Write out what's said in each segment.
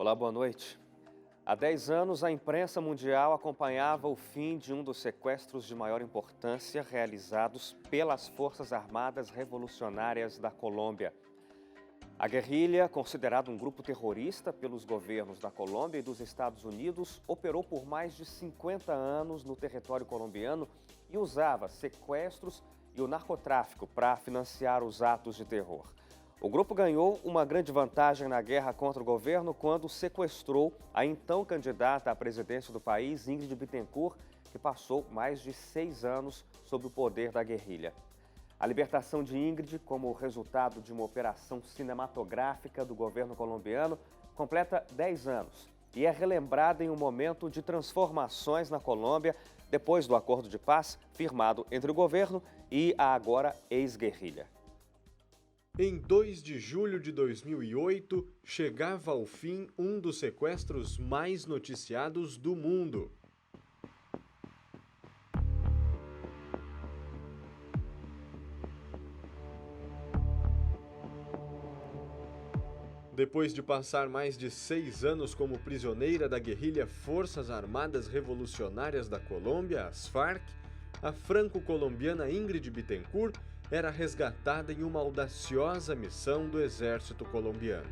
Olá, boa noite. Há 10 anos, a imprensa mundial acompanhava o fim de um dos sequestros de maior importância realizados pelas Forças Armadas Revolucionárias da Colômbia. A guerrilha, considerada um grupo terrorista pelos governos da Colômbia e dos Estados Unidos, operou por mais de 50 anos no território colombiano e usava sequestros e o narcotráfico para financiar os atos de terror. O grupo ganhou uma grande vantagem na guerra contra o governo quando sequestrou a então candidata à presidência do país, Ingrid Betancourt, que passou mais de 6 anos sob o poder da guerrilha. A libertação de Ingrid, como resultado de uma operação cinematográfica do governo colombiano, completa 10 anos e é relembrada em um momento de transformações na Colômbia depois do acordo de paz firmado entre o governo e a agora ex-guerrilha. Em 2 de julho de 2008, chegava ao fim um dos sequestros mais noticiados do mundo. Depois de passar mais de 6 anos como prisioneira da guerrilha Forças Armadas Revolucionárias da Colômbia, as FARC, a franco-colombiana Ingrid Betancourt era resgatada em uma audaciosa missão do exército colombiano.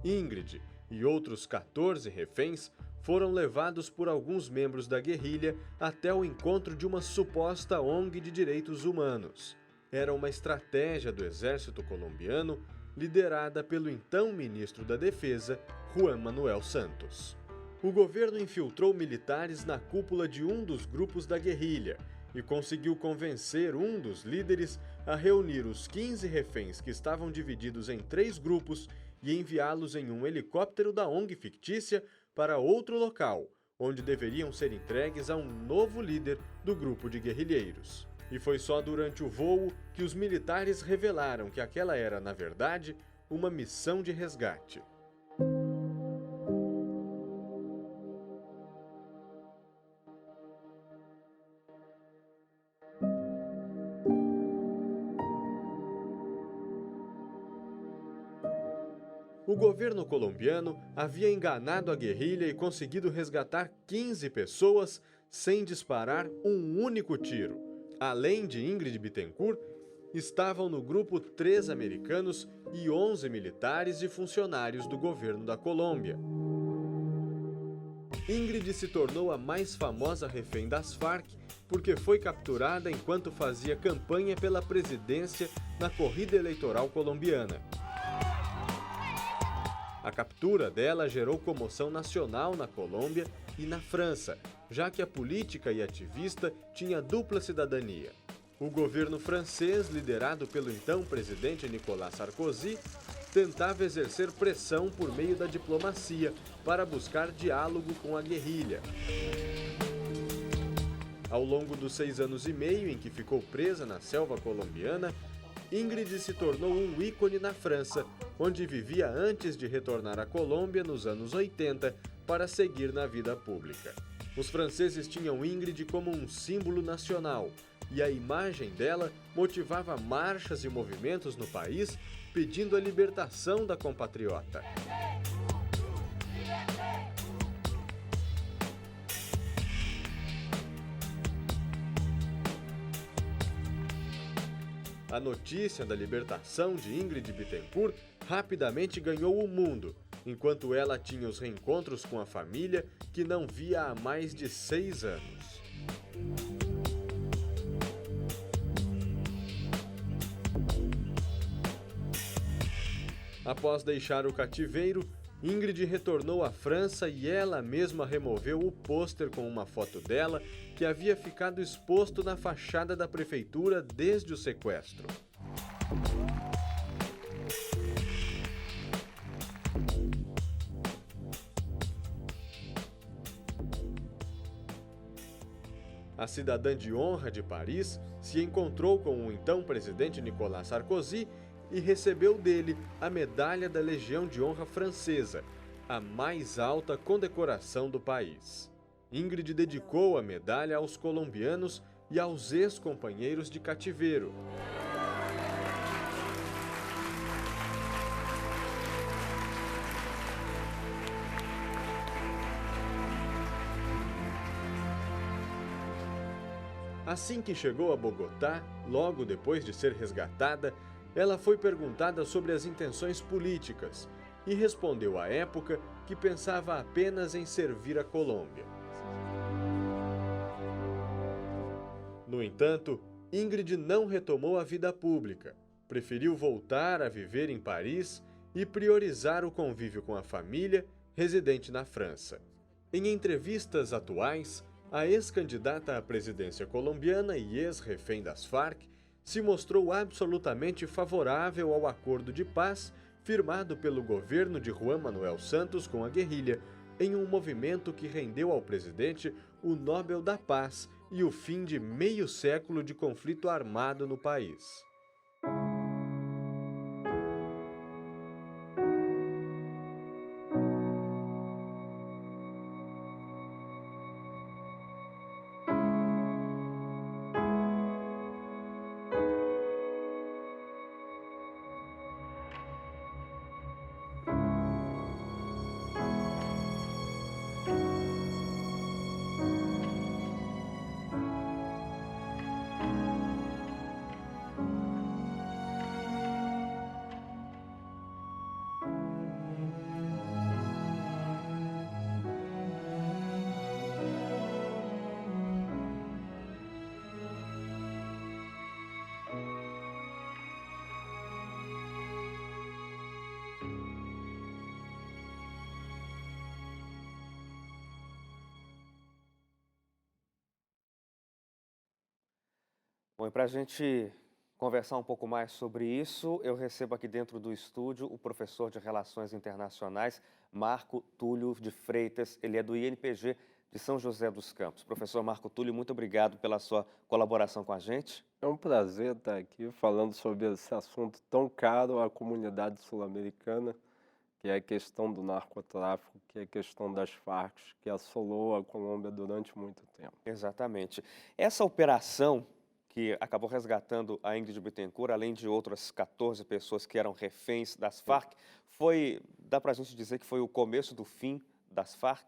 Ingrid e outros 14 reféns foram levados por alguns membros da guerrilha até o encontro de uma suposta ONG de direitos humanos. Era uma estratégia do exército colombiano liderada pelo então ministro da Defesa, Juan Manuel Santos. O governo infiltrou militares na cúpula de um dos grupos da guerrilha e conseguiu convencer um dos líderes a reunir os 15 reféns que estavam divididos em 3 grupos e enviá-los em um helicóptero da ONG fictícia para outro local, onde deveriam ser entregues a um novo líder do grupo de guerrilheiros. E foi só durante o voo que os militares revelaram que aquela era, na verdade, uma missão de resgate. O governo colombiano havia enganado a guerrilha e conseguido resgatar 15 pessoas sem disparar um único tiro. Além de Ingrid Betancourt, estavam no grupo 3 americanos e 11 militares e funcionários do governo da Colômbia. Ingrid se tornou a mais famosa refém das FARC porque foi capturada enquanto fazia campanha pela presidência na corrida eleitoral colombiana. A captura dela gerou comoção nacional na Colômbia e na França, já que a política e ativista tinha dupla cidadania. O governo francês, liderado pelo então presidente Nicolas Sarkozy, tentava exercer pressão por meio da diplomacia para buscar diálogo com a guerrilha. Ao longo dos 6 anos e meio em que ficou presa na selva colombiana, Ingrid se tornou um ícone na França, onde vivia antes de retornar à Colômbia nos anos 80 para seguir na vida pública. Os franceses tinham Ingrid como um símbolo nacional, e a imagem dela motivava marchas e movimentos no país pedindo a libertação da compatriota. A notícia da libertação de Ingrid Betancourt rapidamente ganhou o mundo, enquanto ela tinha os reencontros com a família que não via há mais de 6 anos. Após deixar o cativeiro, Ingrid retornou à França e ela mesma removeu o pôster com uma foto dela que havia ficado exposto na fachada da prefeitura desde o sequestro. A cidadã de honra de Paris se encontrou com o então presidente Nicolas Sarkozy e recebeu dele a Medalha da Legião de Honra Francesa, a mais alta condecoração do país. Ingrid dedicou a medalha aos colombianos e aos ex-companheiros de cativeiro. Assim que chegou a Bogotá, logo depois de ser resgatada, ela foi perguntada sobre as intenções políticas e respondeu à época que pensava apenas em servir a Colômbia. No entanto, Ingrid não retomou a vida pública, preferiu voltar a viver em Paris e priorizar o convívio com a família, residente na França. Em entrevistas atuais, a ex-candidata à presidência colombiana e ex-refém das Farc se mostrou absolutamente favorável ao acordo de paz firmado pelo governo de Juan Manuel Santos com a guerrilha, em um movimento que rendeu ao presidente o Nobel da Paz e o fim de meio século de conflito armado no país. Bom, e para a gente conversar um pouco mais sobre isso, eu recebo aqui dentro do estúdio o professor de Relações Internacionais, Marco Túlio de Freitas. Ele é do INPG de São José dos Campos. Professor Marco Túlio, muito obrigado pela sua colaboração com a gente. É um prazer estar aqui falando sobre esse assunto tão caro à comunidade sul-americana, que é a questão do narcotráfico, que é a questão das Farc, que assolou a Colômbia durante muito tempo. Exatamente. Essa operação que acabou resgatando a Ingrid Bittencourt, além de outras 14 pessoas que eram reféns das Farc, dá para a gente dizer que foi o começo do fim das Farc?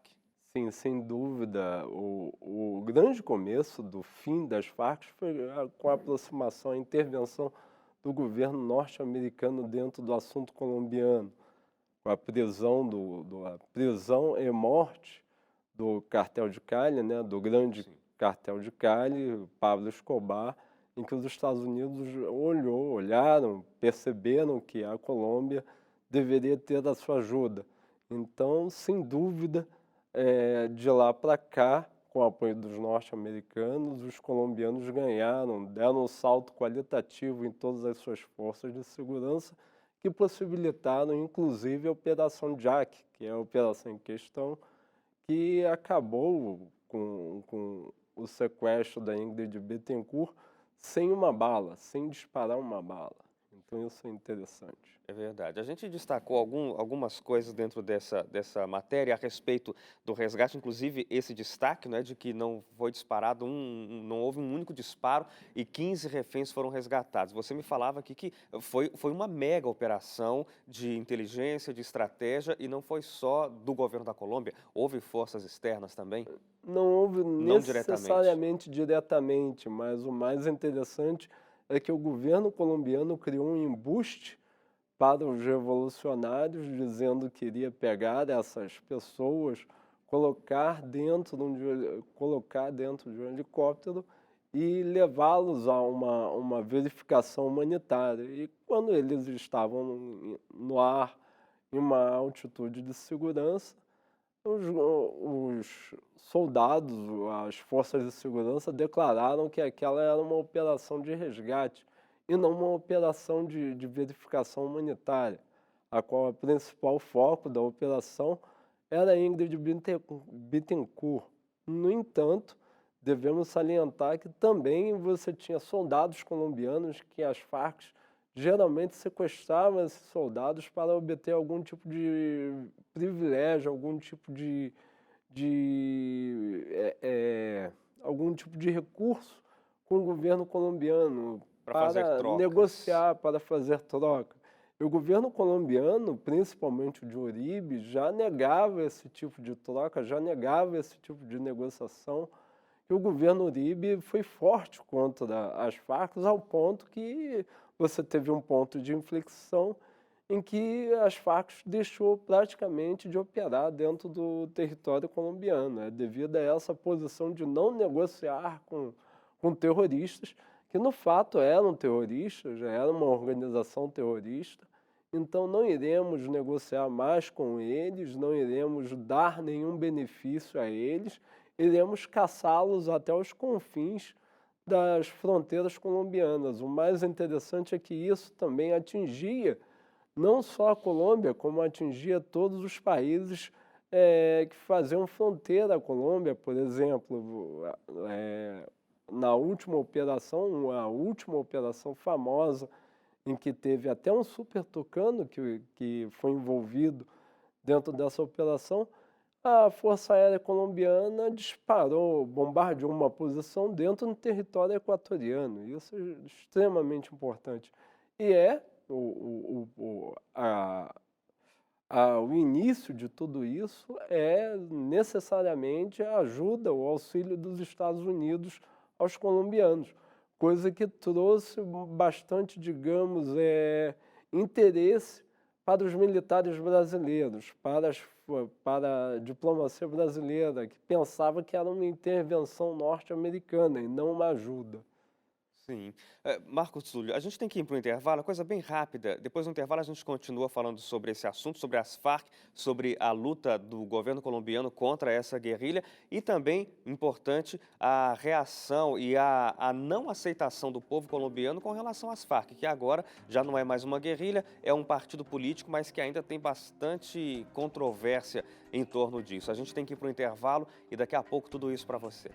Sim, sem dúvida. O grande começo do fim das Farc foi com a aproximação, a intervenção do governo norte-americano dentro do assunto colombiano, com a prisão, a prisão e morte do cartel de Cali, né, do grande cartel de Cali, Pablo Escobar, em que os Estados Unidos olharam, perceberam que a Colômbia deveria ter a sua ajuda. Então, sem dúvida, de lá para cá, com o apoio dos norte-americanos, os colombianos deram um salto qualitativo em todas as suas forças de segurança, que possibilitaram, inclusive, a Operação Jack, que é a operação em questão, que acabou com o sequestro da Ingrid Bittencourt sem uma bala, sem disparar uma bala. Então isso é interessante. É verdade. A gente destacou algumas coisas dentro dessa matéria a respeito do resgate, inclusive esse destaque, né, de que não foi disparado, não houve um único disparo e 15 reféns foram resgatados. Você me falava aqui que foi uma mega operação de inteligência, de estratégia, e não foi só do governo da Colômbia, houve forças externas também? Não houve Não necessariamente diretamente, mas o mais interessante é que o governo colombiano criou um embuste para os revolucionários, dizendo que iria pegar essas pessoas, colocar dentro de um helicóptero e levá-los a uma verificação humanitária. E quando eles estavam no ar, em uma altitude de segurança, os soldados, as forças de segurança declararam que aquela era uma operação de resgate e não uma operação de verificação humanitária, a qual o principal foco da operação era Ingrid Bittencourt. No entanto, devemos salientar que também você tinha soldados colombianos que as Farc geralmente sequestravam esses soldados para obter algum tipo de privilégio, algum tipo de algum tipo de recurso com o governo colombiano fazer para trocas. negociar, para fazer troca. E o governo colombiano, principalmente o de Uribe, já negava esse tipo de troca, já negava esse tipo de negociação. E o governo Uribe foi forte contra as Farc, ao ponto que você teve um ponto de inflexão em que as Farc deixou praticamente de operar dentro do território colombiano, devido a essa posição de não negociar com terroristas, que no fato eram terroristas, já era uma organização terrorista. Então não iremos negociar mais com eles, não iremos dar nenhum benefício a eles, iremos caçá-los até os confins das fronteiras colombianas. O mais interessante é que isso também atingia não só a Colômbia, como atingia todos os países que faziam fronteira à Colômbia. Por exemplo, na última operação, a última operação famosa, em que teve até um super tucano que foi envolvido dentro dessa operação, a Força Aérea Colombiana bombardeou uma posição dentro do território equatoriano. Isso é extremamente importante. E o início de tudo isso é necessariamente a ajuda, o auxílio dos Estados Unidos aos colombianos, coisa que trouxe bastante, digamos, interesse para os militares brasileiros, para a diplomacia brasileira, que pensava que era uma intervenção norte-americana e não uma ajuda. Sim. Marcos Túlio, a gente tem que ir para o intervalo, coisa bem rápida. Depois do intervalo a gente continua falando sobre esse assunto, sobre as Farc, sobre a luta do governo colombiano contra essa guerrilha e também, importante, a reação e a não aceitação do povo colombiano com relação às Farc, que agora já não é mais uma guerrilha, é um partido político, mas que ainda tem bastante controvérsia em torno disso. A gente tem que ir para o intervalo e daqui a pouco tudo isso para você.